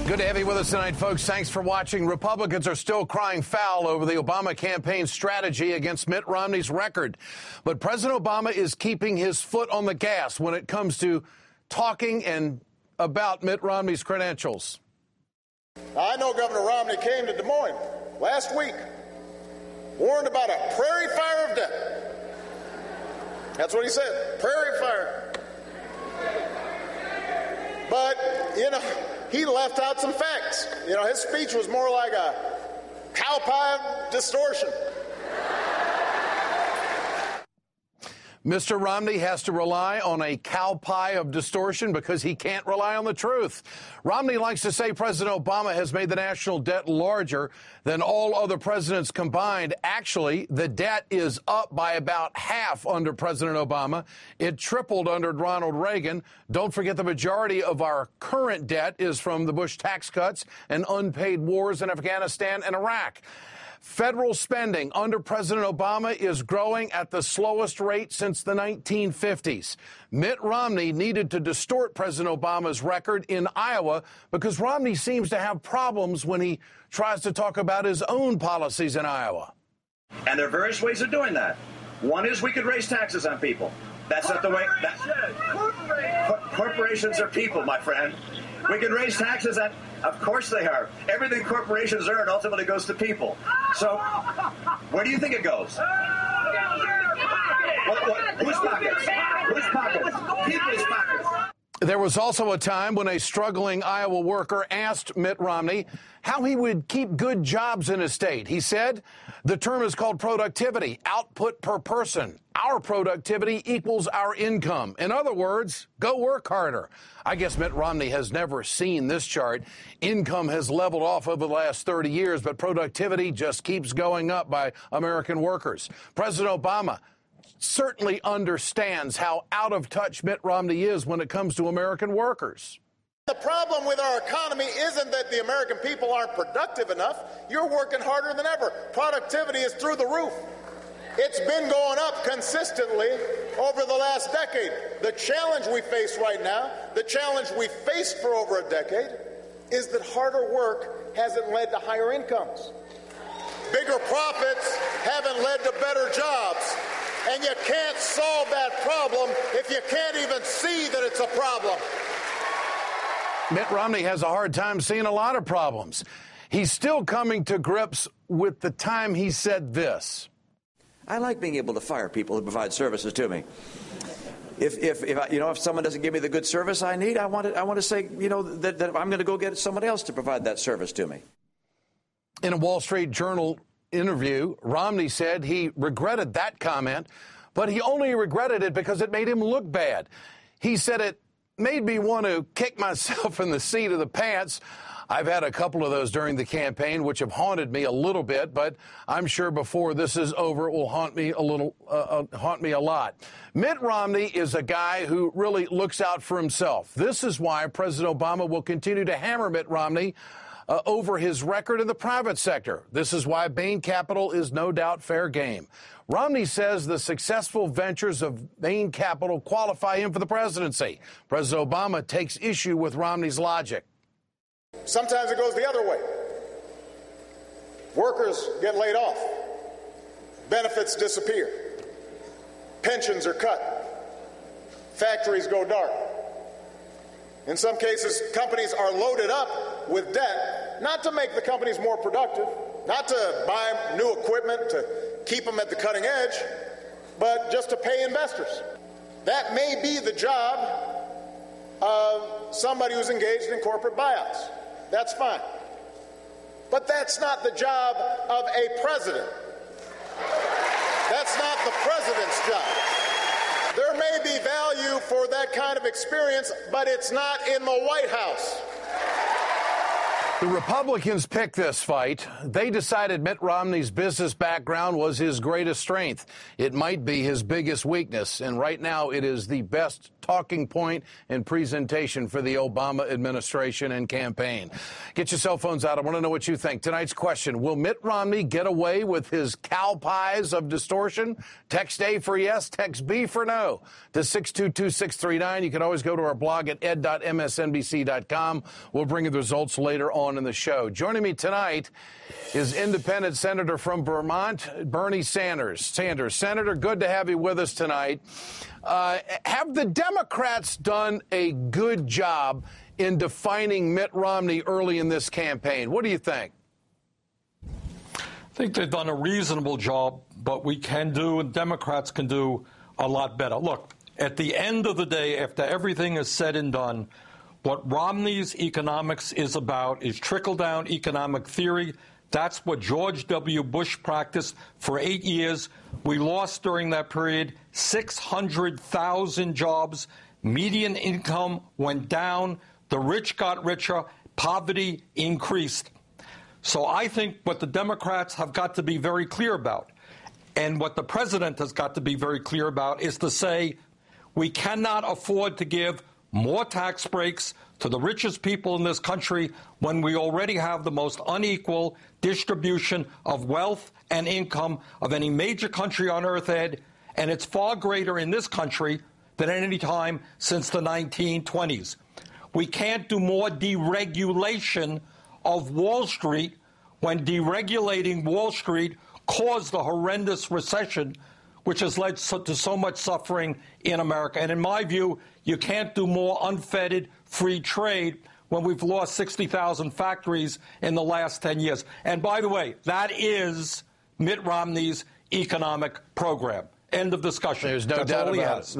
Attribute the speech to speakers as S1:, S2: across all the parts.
S1: Good to have you with us tonight, folks. Thanks for watching. Republicans are still crying foul over the Obama campaign strategy against Mitt Romney's record. But President Obama is keeping his foot on the gas when it comes to talking and about Mitt Romney's credentials.
S2: I know Governor Romney came to Des Moines last week, warned about a prairie fire of debt. That's what he said, prairie fire. But, he left out some facts. His speech was more like a cow pie distortion.
S1: Mr. Romney has to rely on a cow pie of distortion because he can't rely on the truth. Romney likes to say President Obama has made the national debt larger than all other presidents combined. Actually, the debt is up by about half under President Obama. It tripled under Ronald Reagan. Don't forget the majority of our current debt is from the Bush tax cuts and unpaid wars in Afghanistan and Iraq. Federal spending under President Obama is growing at the slowest rate since the 1950s. Mitt Romney needed to distort President Obama's record in Iowa because Romney seems to have problems when he tries to talk about his own policies in Iowa.
S3: And there are various ways of doing that. One is we could raise taxes on people. That's not the way. Corporations are people, my friend. We can raise taxes on. Of course they are. Everything corporations earn ultimately goes to people. So, where do you think it goes? Whose pockets? Whose pockets? People's pockets.
S1: There was also a time when a struggling Iowa worker asked Mitt Romney how he would keep good jobs in his state. He said, the term is called productivity, output per person. Our productivity equals our income. In other words, go work harder. I guess Mitt Romney has never seen this chart. Income has leveled off over the last 30 years, but productivity just keeps going up by American workers. President Obama certainly understands how out of touch Mitt Romney is when it comes to American workers.
S2: The problem with our economy isn't that the American people aren't productive enough. You're working harder than ever. Productivity is through the roof. It's been going up consistently over the last decade. The challenge we face right now, the challenge we faced for over a decade, is that harder work hasn't led to higher incomes. Bigger profits haven't led to better jobs. And you can't solve that problem if you can't even see that it's a problem.
S1: Mitt Romney has a hard time seeing a lot of problems. He's still coming to grips with the time he said this.
S4: I like being able to fire people who provide services to me. If someone doesn't give me the good service I need, I want to say, that I'm going to go get somebody else to provide that service to me.
S1: In a Wall Street Journal interview, Romney said he regretted that comment, but he only regretted it because it made him look bad. He said it made me want to kick myself in the seat of the pants. I've had a couple of those during the campaign, which have haunted me a little bit, but I'm sure before this is over, it will haunt me a lot. Mitt Romney is a guy who really looks out for himself. This is why President Obama will continue to hammer Mitt Romney over his record in the private sector. This is why Bain Capital is no doubt fair game. Romney says the successful ventures of Bain Capital qualify him for the presidency. President Obama takes issue with Romney's logic.
S2: Sometimes it goes the other way. Workers get laid off. Benefits disappear. Pensions are cut. Factories go dark. In some cases, companies are loaded up with debt, not to make the companies more productive, not to buy new equipment to keep them at the cutting edge, but just to pay investors. That may be the job of somebody who's engaged in corporate buyouts. That's fine. But that's not the job of a president. That's not the president's job. There may be value for that kind of experience, but it's not in the White House.
S1: The Republicans picked this fight. They decided Mitt Romney's business background was his greatest strength. It might be his biggest weakness, and right now it is the best talking point and presentation for the Obama administration and campaign. Get your cell phones out. I want to know what you think. Tonight's question, will Mitt Romney get away with his cow pies of distortion? Text A for yes, text B for no to 622-639. You can always go to our blog at ed.msnbc.com. We'll bring you the results later on in the show. Joining me tonight is independent senator from Vermont, Bernie Sanders. Senator, good to have you with us tonight. Have the Democrats done a good job in defining Mitt Romney early in this campaign? What do you think?
S5: I think they've done a reasonable job, but we can do, and Democrats can do, a lot better. Look, at the end of the day, after everything is said and done, what Romney's economics is about is trickle-down economic theory. That's what George W. Bush practiced for 8 years. We lost during that period 600,000 jobs. Median income went down. The rich got richer. Poverty increased. So I think what the Democrats have got to be very clear about, and what the president has got to be very clear about, is to say we cannot afford to give more tax breaks to the richest people in this country when we already have the most unequal distribution of wealth and income of any major country on earth, Ed, and it's far greater in this country than at any time since the 1920s. We can't do more deregulation of Wall Street when deregulating Wall Street caused the horrendous recession which has led to so much suffering in America. And in my view, you can't do more unfettered free trade when we've lost 60,000 factories in the last 10 years. And by the way, that is Mitt Romney's economic program. End of discussion.
S1: There's no doubt about it.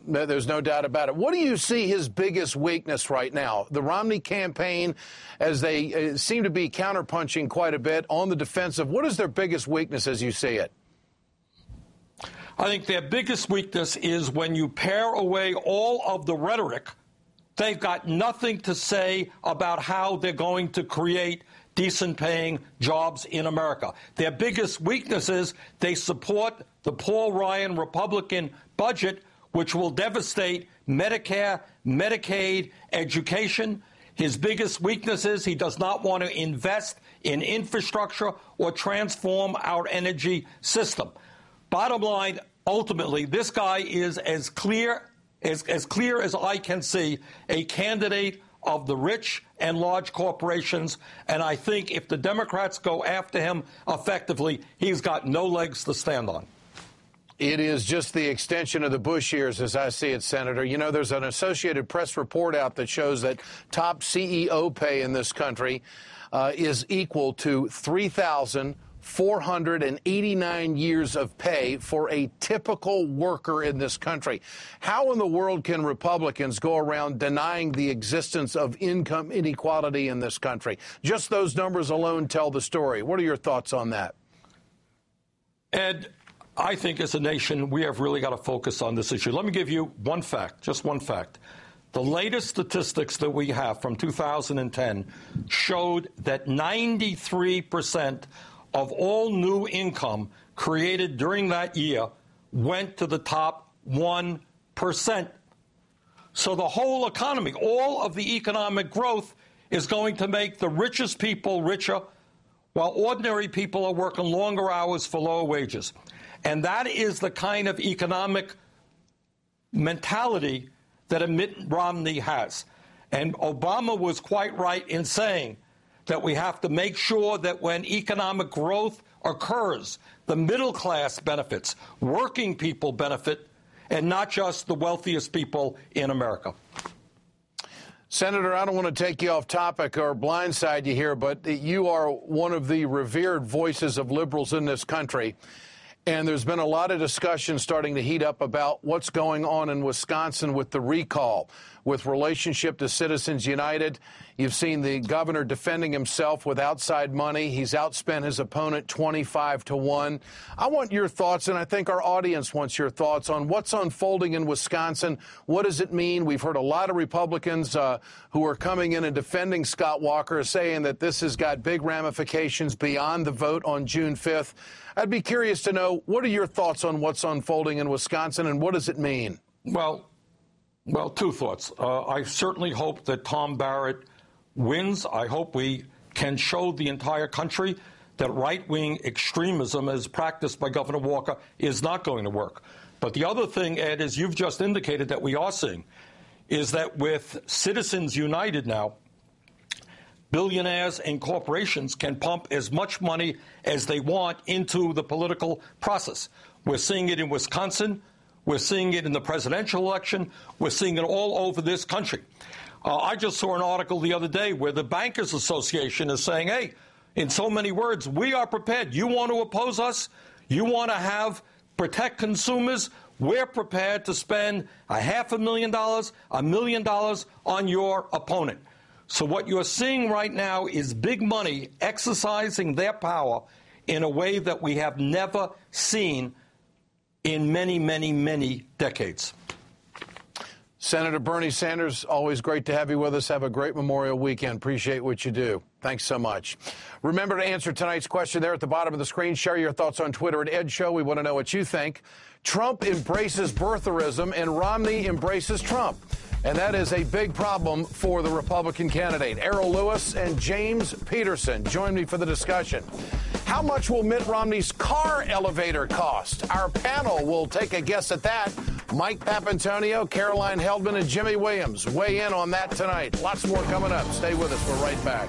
S1: There's no doubt about it. What do you see his biggest weakness right now? The Romney campaign, as they seem to be counterpunching quite a bit on the defensive, what is their biggest weakness as you see it?
S5: I think their biggest weakness is when you pare away all of the rhetoric, they've got nothing to say about how they're going to create decent-paying jobs in America. Their biggest weakness is they support the Paul Ryan Republican budget, which will devastate Medicare, Medicaid, education. His biggest weakness is he does not want to invest in infrastructure or transform our energy system. Bottom line, ultimately, this guy is as clear as I can see, a candidate of the rich and large corporations. And I think if the Democrats go after him effectively, he's got no legs to stand on.
S1: It is just the extension of the Bush years, as I see it, Senator. You know, there's an Associated Press report out that shows that top CEO pay in this country is equal to $3,489 years of pay for a typical worker in this country. How in the world can Republicans go around denying the existence of income inequality in this country? Just those numbers alone tell the story. What are your thoughts on that?
S5: Ed, I think as a nation, we have really got to focus on this issue. Let me give you one fact, just one fact. The latest statistics that we have from 2010 showed that 93% of all new income created during that year went to the top 1%. So the whole economy, all of the economic growth is going to make the richest people richer, while ordinary people are working longer hours for lower wages. And that is the kind of economic mentality that Mitt Romney has. And Obama was quite right in saying that we have to make sure that when economic growth occurs, the middle class benefits, working people benefit, and not just the wealthiest people in America.
S1: Senator, I don't want to take you off topic or blindside you here, but you are one of the revered voices of liberals in this country. And there's been a lot of discussion starting to heat up about what's going on in Wisconsin with the recall. with relationship to Citizens United. You've seen the governor defending himself with outside money. He's outspent his opponent 25-1. I want your thoughts, and I think our audience wants your thoughts on what's unfolding in Wisconsin. What does it mean? We've heard a lot of Republicans who are coming in and defending Scott Walker, saying that this has got big ramifications beyond the vote on June 5th. I'd be curious to know, what are your thoughts on what's unfolding in Wisconsin, and what does it mean?
S5: Well, two thoughts. I certainly hope that Tom Barrett wins. I hope we can show the entire country that right-wing extremism as practiced by Governor Walker is not going to work. But the other thing, Ed, is you've just indicated that we are seeing, is that with Citizens United now, billionaires and corporations can pump as much money as they want into the political process. We're seeing it in Wisconsin. We're seeing it in the presidential election. We're seeing it all over this country. I just saw an article the other day where the Bankers Association is saying, hey, in so many words, we are prepared. You want to oppose us? You want to protect consumers? We're prepared to spend $500,000, $1 million on your opponent. So what you're seeing right now is big money exercising their power in a way that we have never seen in many, many, many decades.
S1: Senator Bernie Sanders, always great to have you with us. Have a great Memorial Weekend. Appreciate what you do. Thanks so much. Remember to answer tonight's question there at the bottom of the screen. Share your thoughts on Twitter at Ed Show. We want to know what you think. Trump embraces birtherism and Romney embraces Trump. And that is a big problem for the Republican candidate. Errol Lewis and James Peterson join me for the discussion. How much will Mitt Romney's car elevator cost? Our panel will take a guess at that. Mike Papantonio, Caroline Heldman, and Jimmy Williams weigh in on that tonight. Lots more coming up. Stay with us. We're right back.